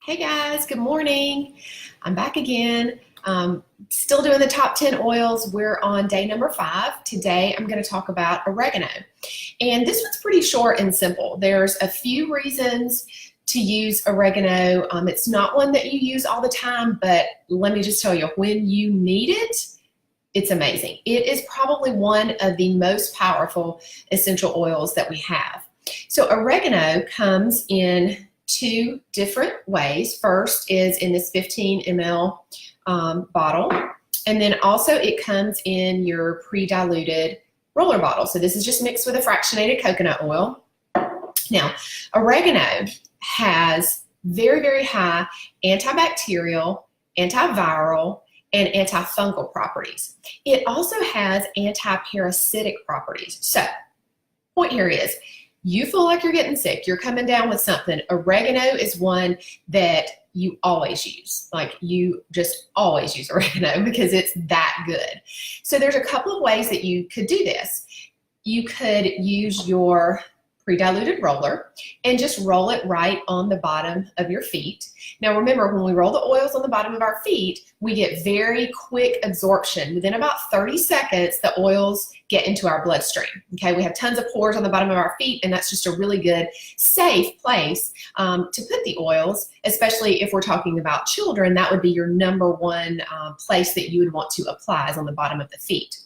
Hey guys, good morning. I'm back again. Still doing the top 10 oils. We're on day number 5. Today I'm going to talk about oregano. And this one's pretty short and simple. There's a few reasons to use oregano. It's not one that you use all the time, but let me just tell you, when you need it, it's amazing. It is probably one of the most powerful essential oils that we have. So oregano comes in 2 different ways. First is in this 15 ml bottle, and then also it comes in your pre-diluted roller bottle. So this is just mixed with a fractionated coconut oil. Now, oregano has very, very high antibacterial, antiviral, and antifungal properties. It also has antiparasitic properties. So, point here is, you feel like you're getting sick, you're coming down with something, oregano is one that you always use. Like, you just always use oregano because it's that good. So there's a couple of ways that you could do this. You could use your pre-diluted roller and just roll it right on the bottom of your feet. Now remember, when we roll the oils on the bottom of our feet, we get very quick absorption. Within about 30 seconds, the oils get into our bloodstream. Okay, we have tons of pores on the bottom of our feet, and that's just a really good, safe place to put the oils, especially if we're talking about children. That would be your number one place that you would want to apply, is on the bottom of the feet.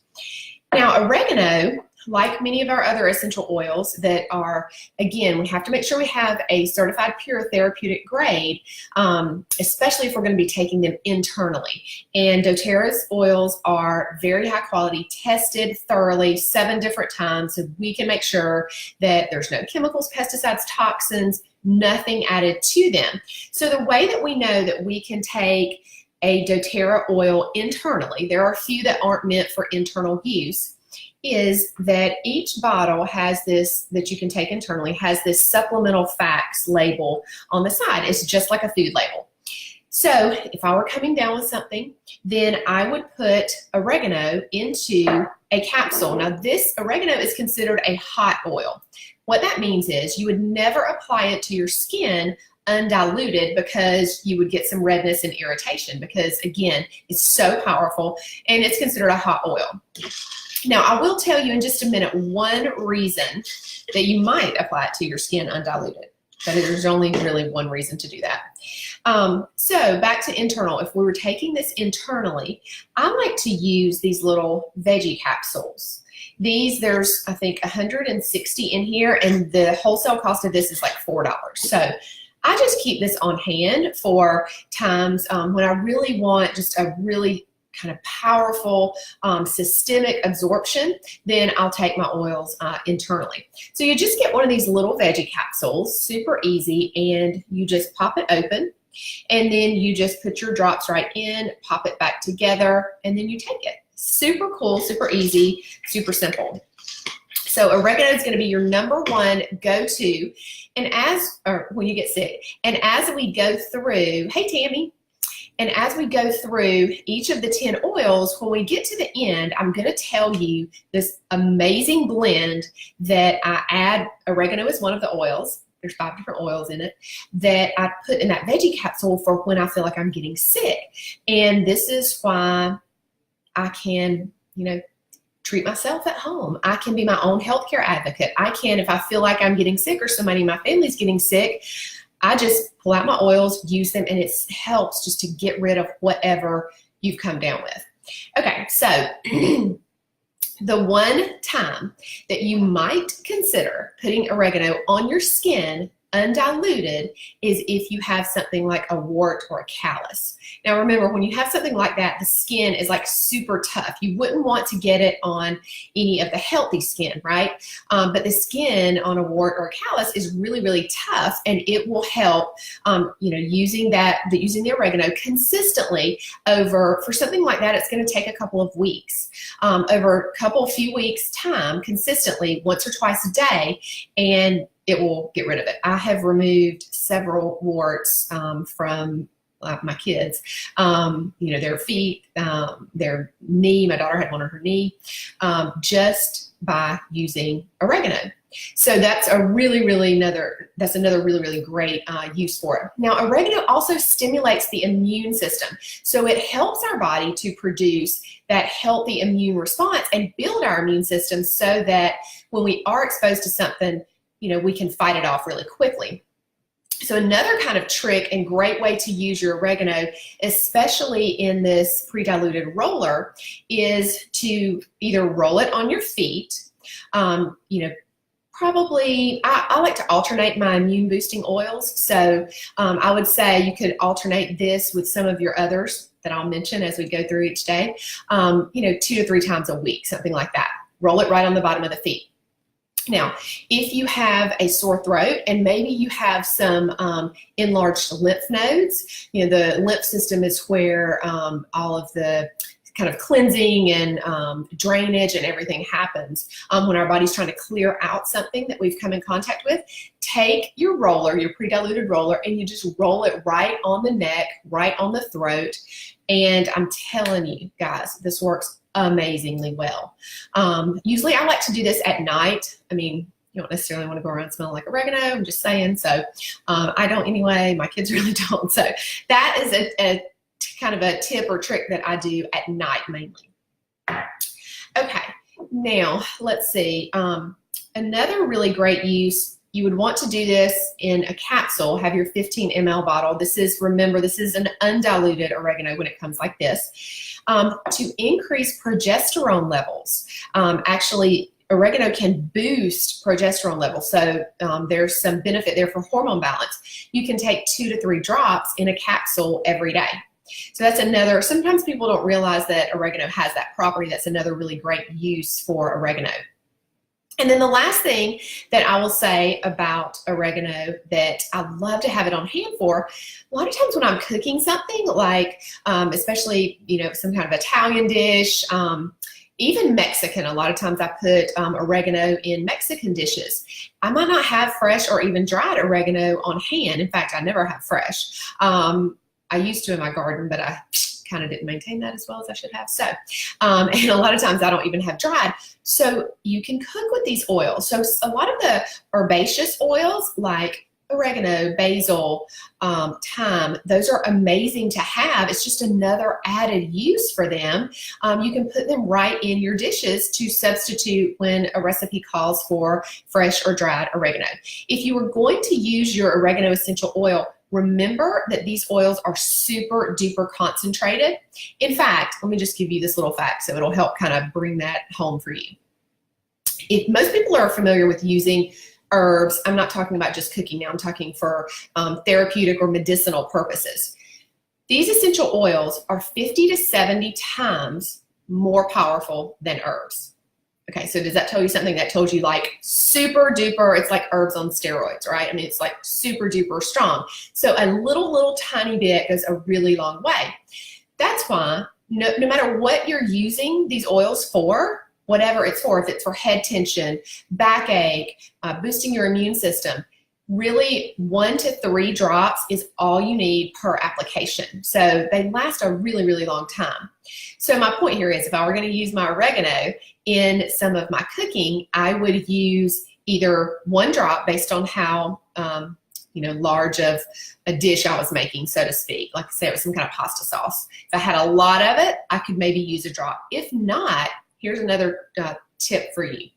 Now, oregano, like many of our other essential oils that are, again, we have to make sure we have a certified pure therapeutic grade, especially if we're going to be taking them internally. And doTERRA's oils are very high quality, tested thoroughly 7 different times, so we can make sure that there's no chemicals, pesticides, toxins, nothing added to them. So the way that we know that we can take a doTERRA oil internally, there are a few that aren't meant for internal use, is that each bottle has this, that you can take internally, has this supplemental facts label on the side. It's just like a food label. So if I were coming down with something, then I would put oregano into a capsule. Now, this oregano is considered a hot oil. What that means is you would never apply it to your skin undiluted, because you would get some redness and irritation, because again, it's so powerful and it's considered a hot oil. Now, I will tell you in just a minute one reason that you might apply it to your skin undiluted, but there's only really one reason to do that. So back to internal. If we were taking this internally, I like to use these little veggie capsules. These, there's, I think, 160 in here, and the wholesale cost of this is like $4. So I just keep this on hand for times when I really want just a really kind of powerful systemic absorption. Then I'll take my oils internally. So you just get one of these little veggie capsules, super easy, and you just pop it open, and then you just put your drops right in, pop it back together, and then you take it. Super cool, super easy, super simple. So oregano is going to be your number one go-to, and when you get sick. And as we go through, hey Tammy, and as we go through each of the 10 oils, when we get to the end, I'm going to tell you this amazing blend that I add. Oregano is one of the oils. There's 5 different oils in it that I put in that veggie capsule for when I feel like I'm getting sick. And this is why I can, treat myself at home. I can be my own healthcare advocate. I can, if I feel like I'm getting sick or somebody in my family's getting sick, I just pull out my oils, use them, and it helps just to get rid of whatever you've come down with. Okay, so the one time that you might consider putting oregano on your skin undiluted is if you have something like a wart or a callus. Now remember, when you have something like that, the skin is like super tough. You wouldn't want to get it on any of the healthy skin, right? But the skin on a wart or a callus is really, really tough, and it will help, using the oregano consistently for something like that. It's going to take a couple of weeks, over a few weeks time, consistently, once or twice a day, and it will get rid of it. I have removed several warts from my kids, their feet, their knee. My daughter had one on her knee, just by using oregano. So that's a that's another really great use for it. Now, oregano also stimulates the immune system. So it helps our body to produce that healthy immune response and build our immune system so that when we are exposed to something, we can fight it off really quickly. So another kind of trick and great way to use your oregano, especially in this pre-diluted roller, is to either roll it on your feet. Probably, I like to alternate my immune boosting oils. So I would say you could alternate this with some of your others that I'll mention as we go through each day, 2 to 3 times a week, something like that. Roll it right on the bottom of the feet. Now, if you have a sore throat and maybe you have some enlarged lymph nodes, the lymph system is where all of the kind of cleansing and drainage and everything happens when our body's trying to clear out something that we've come in contact with. Take your roller, your pre-diluted roller, and you just roll it right on the neck, right on the throat. And I'm telling you guys, this works amazingly well. Usually I like to do this at night. I mean, you don't necessarily want to go around smelling like oregano, I'm just saying. So I don't anyway, my kids really don't. So that is a kind of a tip or trick that I do at night mainly. Okay, now let's see. Another really great use, you would want to do this in a capsule, have your 15 ml bottle. Remember, this is an undiluted oregano when it comes like this. To increase progesterone levels. Actually, oregano can boost progesterone levels, so there's some benefit there for hormone balance. You can take 2 to 3 drops in a capsule every day. So that's another, sometimes people don't realize that oregano has that property. That's another really great use for oregano. And then the last thing that I will say about oregano that I love to have it on hand for, a lot of times when I'm cooking something like, especially, some kind of Italian dish, even Mexican, a lot of times I put oregano in Mexican dishes. I might not have fresh or even dried oregano on hand. In fact, I never have fresh. I used to in my garden, but I kind of didn't maintain that as well as I should have. So, and a lot of times I don't even have dried. So you can cook with these oils. So a lot of the herbaceous oils like oregano, basil, thyme, those are amazing to have. It's just another added use for them. You can put them right in your dishes to substitute when a recipe calls for fresh or dried oregano. If you were going to use your oregano essential oil, remember that these oils are super duper concentrated. In fact, let me just give you this little fact so it'll help kind of bring that home for you. If most people are familiar with using herbs, I'm not talking about just cooking now, I'm talking for therapeutic or medicinal purposes. These essential oils are 50 to 70 times more powerful than herbs. Okay, so does that tell you something? That told you like super duper, it's like herbs on steroids, right? I mean, it's like super duper strong. So a little tiny bit goes a really long way. That's why no matter what you're using these oils for, whatever it's for, if it's for head tension, backache, boosting your immune system, really 1 to 3 drops is all you need per application. So they last a really long time. So my point here is if I were going to use my oregano in some of my cooking, I would use either 1 drop based on how large of a dish I was making, so to speak. Like say it was some kind of pasta sauce. If I had a lot of it, I could maybe use a drop. If not, here's another tip for you.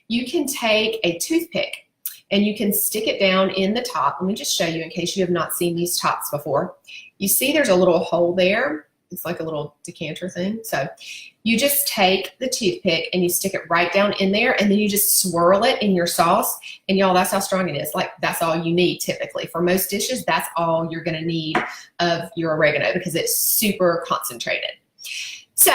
You can take a toothpick and you can stick it down in the top. Let me just show you in case you have not seen these tops before. You see there's a little hole there. It's like a little decanter thing. So you just take the toothpick and you stick it right down in there and then you just swirl it in your sauce. And y'all, that's how strong it is. Like that's all you need typically. For most dishes, that's all you're gonna need of your oregano because it's super concentrated. So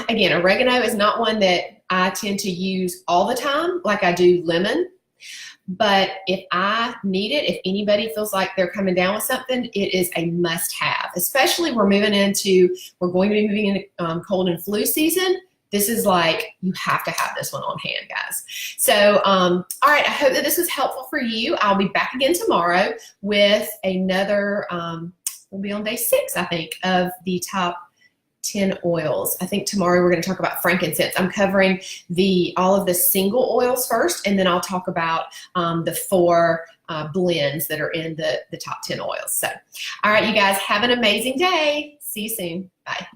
again, oregano is not one that I tend to use all the time like I do lemon. But if I need it, if anybody feels like they're coming down with something, it is a must-have. Especially we're going to be moving into cold and flu season. This is like, you have to have this one on hand, guys. So, all right, I hope that this was helpful for you. I'll be back again tomorrow with another, we'll be on day 6, I think, of the top 10 oils. I think tomorrow we're going to talk about frankincense. I'm covering all of the single oils first, and then I'll talk about the 4 blends that are in the top 10 oils. So, all right, you guys, have an amazing day. See you soon. Bye.